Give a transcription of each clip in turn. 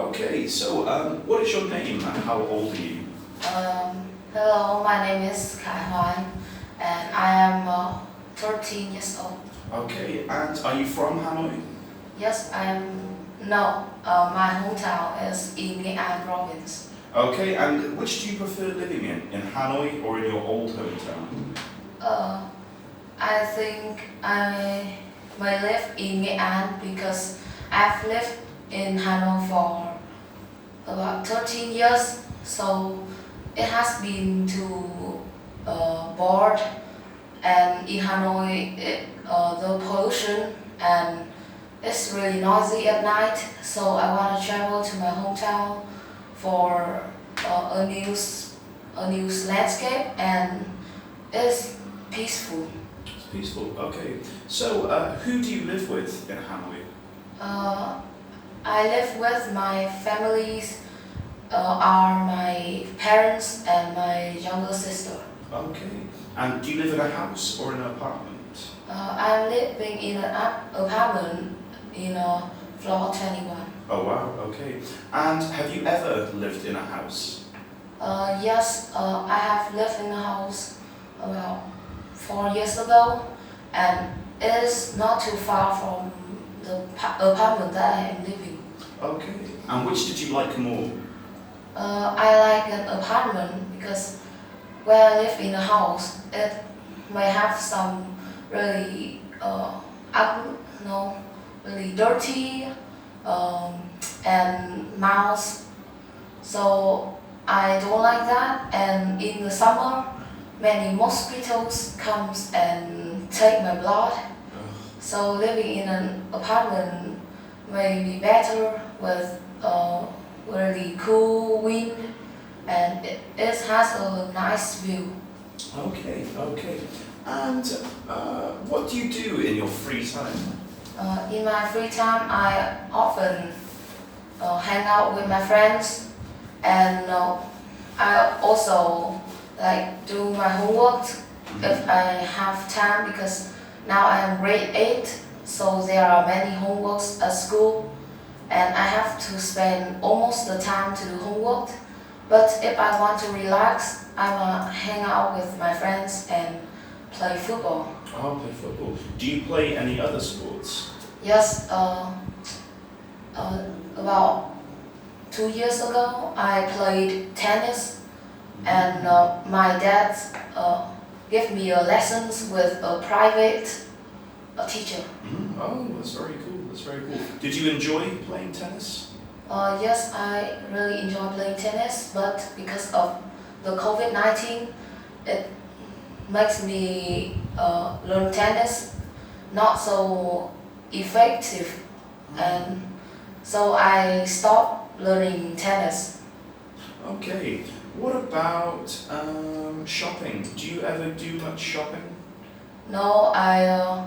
Okay, so what is your name and how old are you? Hello, my name is Hoan, and I am 13 years old. Okay, and are you from Hanoi? Yes, I am. No, my hometown is in Nghệ An province. Okay, and which do you prefer living in Hanoi or in your old hometown? Uh, I think I may live in Nghệ An because I've lived in Hanoi for about 13 years, so it has been too bored, and in Hanoi the pollution and it's really noisy at night, so I want to travel to my hometown for a new landscape, and it's peaceful. It's peaceful, okay. So who do you live with in Hanoi? Uh, I live with my families, are my parents and my younger sister. Okay, and do you live in a house or in an apartment? I'm living in an apartment in floor 21. Oh wow, okay. And have you ever lived in a house? Yes, I have lived in a house about 4 years ago, and it is not too far from the apartment that I am living. Okay, and which did you like more? I like an apartment because when I live in a house, it may have some really ugly, no, really dirty and mouse. So I don't like that. And in the summer, many mosquitoes comes and take my blood. So living in an apartment may be better with really cool wind, and it has a nice view. Okay, okay. And what do you do in your free time? In my free time, I often hang out with my friends, and I also like do my homework if I have time, because now I am grade 8, so there are many homeworks at school, and I have to spend almost the time to do homework. But if I want to relax, I will hang out with my friends and play football. Oh, play football. Do you play any other sports? Yes, about 2 years ago, I played tennis, and my dad gave me lessons with a private teacher. Oh, that's very cool. That's very cool. Did you enjoy playing tennis? Yes, I really enjoy playing tennis, but because of the COVID-19, it makes me learn tennis not so effective, and so I stopped learning tennis. Okay. What about shopping? Do you ever do much shopping? No, I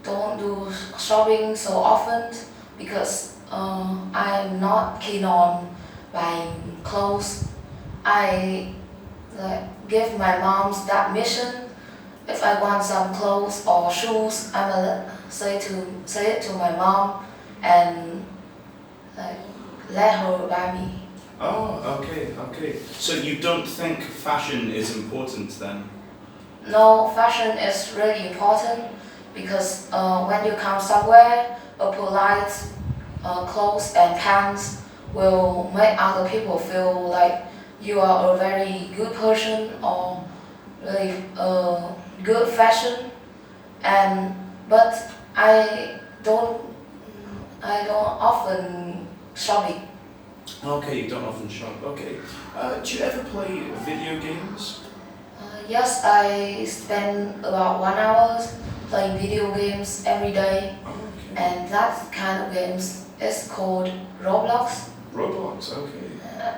don't do shopping so often because I'm not keen on buying clothes. I give my mom that mission. If I want some clothes or shoes, I will say it to my mom and let her buy me. Oh, okay, okay. So you don't think fashion is important then? No, fashion is really important because when you come somewhere, a polite clothes and pants will make other people feel like you are a very good person or really good fashion. And but don't I don't often shopping. Okay, you don't often shop. Okay. Do you ever play video games? Yes, I spend about 1 hour playing video games every day, Okay. and that kind of games is called Roblox. Roblox, okay.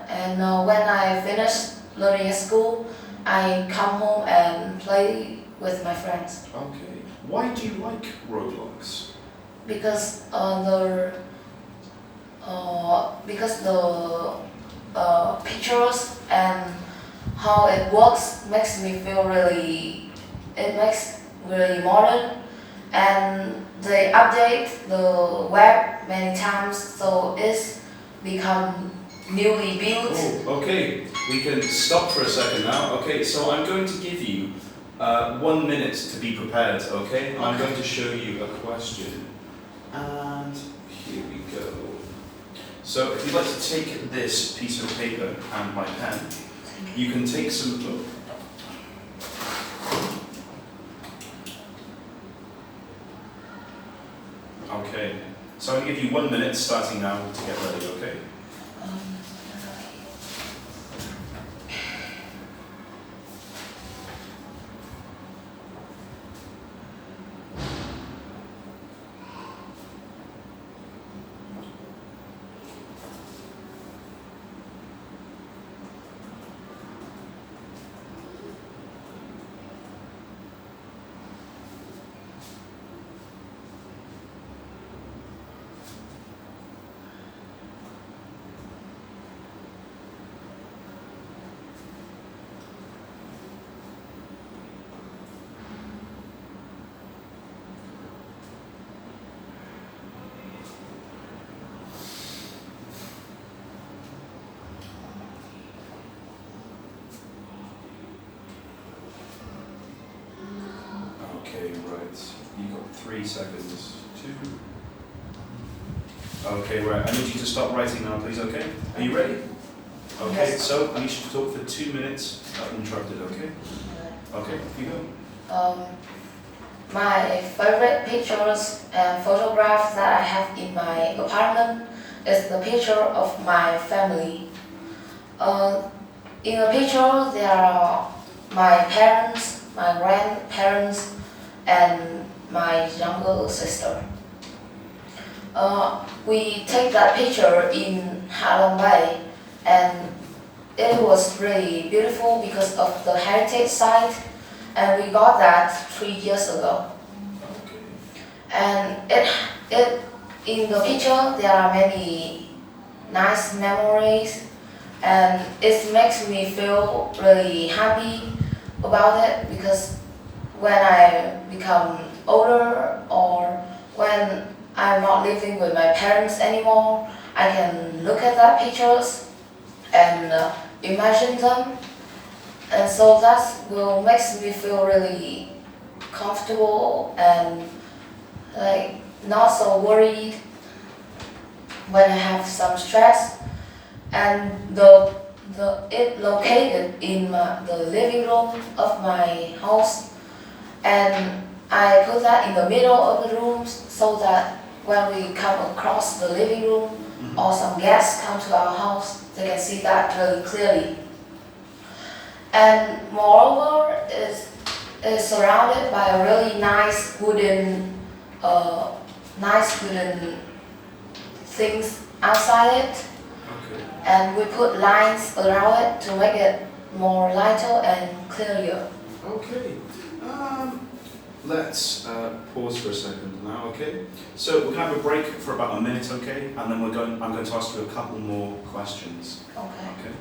And when I finish learning at school, I come home and play with my friends Okay. Why do you like Roblox? because the pictures and how it works makes me feel it makes really modern, and they update the web many times, so it's become newly built. Oh, okay. We can stop for a second now. Okay, so I'm going to give you 1 minute to be prepared, okay? I'm going to show you a question. And here we go. So if you'd like to take this piece of paper and my pen, you can take some... Oh. Okay, so I'm going to give you 1 minute starting now to get ready, okay? Okay, right. You've got 3 seconds. 2. Okay, right. I need you to stop writing now, please, okay? Are you ready? Okay, Yes. so I need you to talk for 2 minutes uninterrupted, okay? Okay, you go. My favorite pictures and photographs that I have in my apartment is the picture of my family. In the picture, there are my parents, my grandparents, and my younger sister. We take that picture in Halong Bay, and it was really beautiful because of the heritage site, and we got that 3 years ago. Okay. And in the picture there are many nice memories, and it makes me feel really happy about it, because when I become older or when I'm not living with my parents anymore, I can look at that pictures and imagine them, and so that will makes me feel really comfortable and like not so worried when I have some stress. And it located in the living room of my house, and I put that in the middle of the room so that when we come across the living room or some guests come to our house, they can see that really clearly. And moreover, it's surrounded by a really nice wooden things outside it. Okay. And we put lines around it to make it more lighter and clearer. Okay. Let's pause for a second now, okay? So we're going to have a break for about a minute, okay? And then I'm going to ask you a couple more questions. Okay. Okay?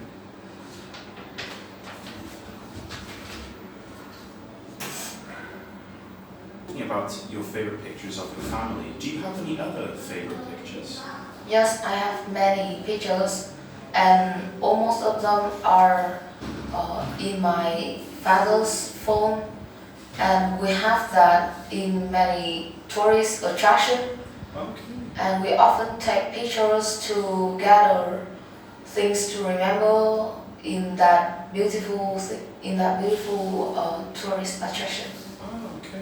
Thinking about your favorite pictures of your family, do you have any other favorite pictures? Yes, I have many pictures, and almost of them are in my father's phone, and we have that in many tourist attractions. Okay. And we often take pictures to gather things to remember in that beautiful tourist attraction. Oh, okay.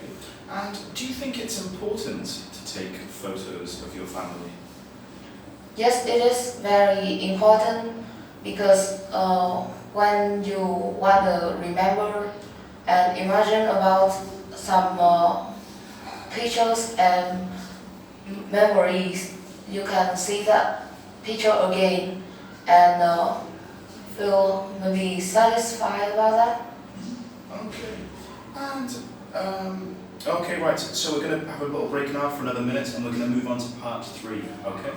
And do you think it's important to take photos of your family? Yes, it is very important, because when you want to remember and imagine about some pictures and memories, you can see that picture again and feel maybe satisfied about that. Okay. And okay, right. So we're going to have a little break now for another minute, and we're going to move on to part 3. Okay. Okay.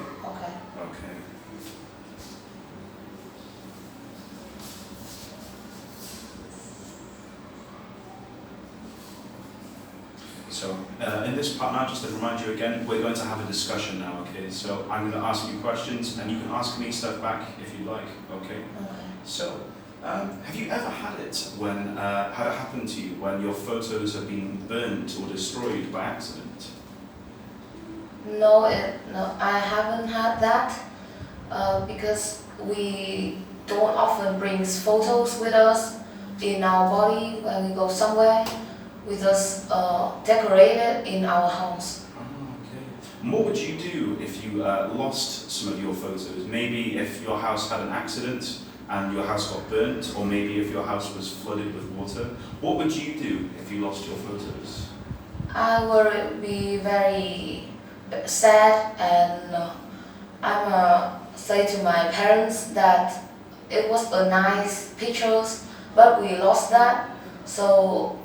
Okay. So in this part now, just to remind you again, we're going to have a discussion now, okay? So I'm going to ask you questions and you can ask me stuff back if you like, okay? Okay. So, have you ever had it happen to you when your photos have been burnt or destroyed by accident? No, I haven't had that because we don't often bring photos with us in our body when we go somewhere. We just decorate it in our house. Oh, okay. And what would you do if you lost some of your photos? Maybe if your house had an accident and your house got burnt, or maybe if your house was flooded with water. What would you do if you lost your photos? I would be very sad, and I'm say to my parents that it was a nice pictures, but we lost that. So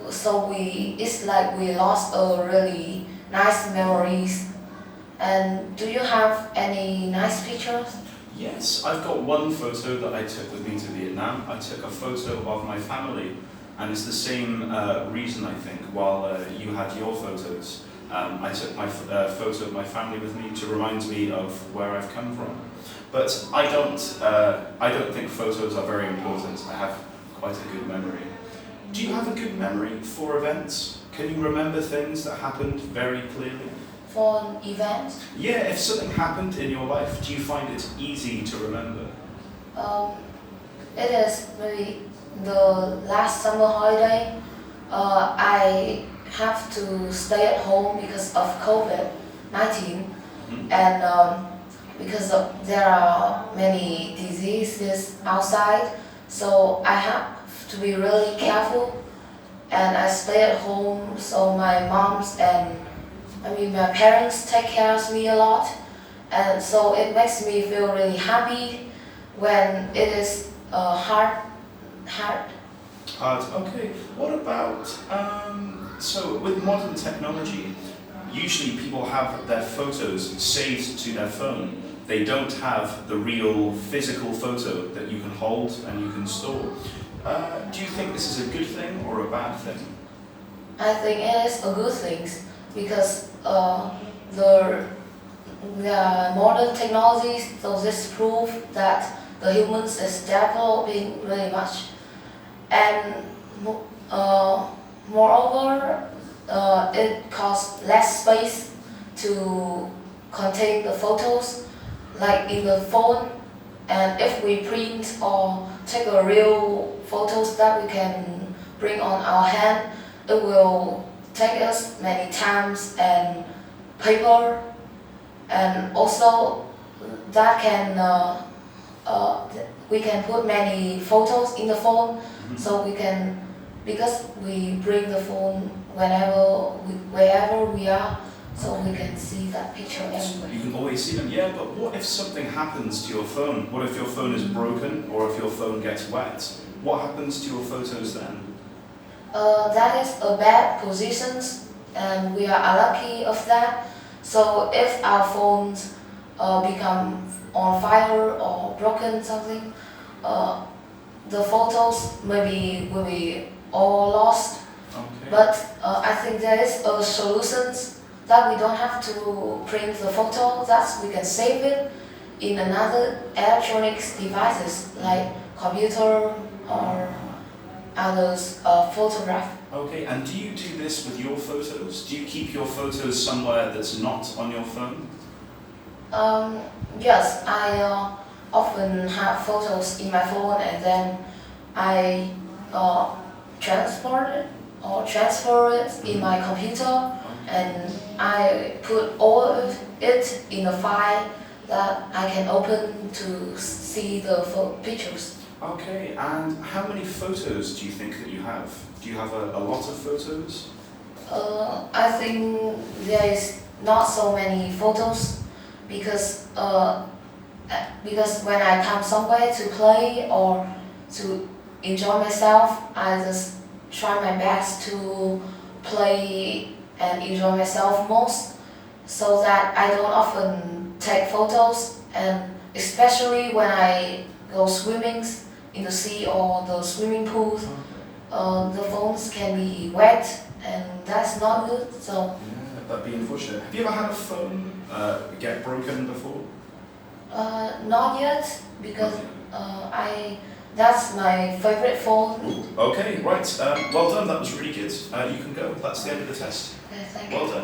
it's like we lost a really nice memories. And do you have any nice pictures? Yes, I've got one photo that I took with me to Vietnam. I took a photo of my family, and it's the same reason, I think, while you had your photos. I took my photo of my family with me to remind me of where I've come from. But I don't think photos are very important. I have quite a good memory. Do you have a good memory for events? Can you remember things that happened very clearly? For an event? Yeah, if something happened in your life, do you find it easy to remember? It is maybe the last summer holiday. I have to stay at home because of COVID-19, and because there are many diseases outside, so I have to be really careful, and I stay at home, so my my parents take care of me a lot, and so it makes me feel really happy when it is hard. Okay. What about so with modern technology, usually people have their photos saved to their phone. They don't have the real physical photo that you can hold and you can store. Do you think this is a good thing or a bad thing? I think it is a good thing because the modern technologies, so this prove that the humans is developing really much, and moreover, it costs less space to contain the photos, like in the phone. And if we print or take a real photos that we can bring on our hand, it will take us many times and paper, and also that can we can put many photos in the phone, so we can, because we bring the phone wherever we are, so we can see that picture anywhere. You can always see them, yeah, but what if something happens to your phone? What if your phone is broken, or if your phone gets wet? What happens to your photos then? That is a bad position, and we are unlucky of that. So if our phones become on fire or broken something, the photos maybe will be all lost. Okay. But I think there is a solution that we don't have to print the photo, that we can save it in another electronic devices like computer or others photograph. Okay, and do you do this with your photos? Do you keep your photos somewhere that's not on your phone? Yes, I often have photos in my phone, and then I transfer it in my computer, and I put all of it in a file that I can open to see the pictures. Okay, and how many photos do you think that you have? Do you have a lot of photos? I think there is not so many photos because when I come somewhere to play or to enjoy myself, I just try my best to play and enjoy myself most, so that I don't often take photos, and especially when I go swimming in the sea or the swimming pools, the phones can be wet and that's not good. So Yeah, that'd be unfortunate. Have you ever had a phone get broken before? not yet because that's my favorite phone. Okay, right. Well done. That was really good. You can go. That's the end of the test. Okay, thank you. Well done.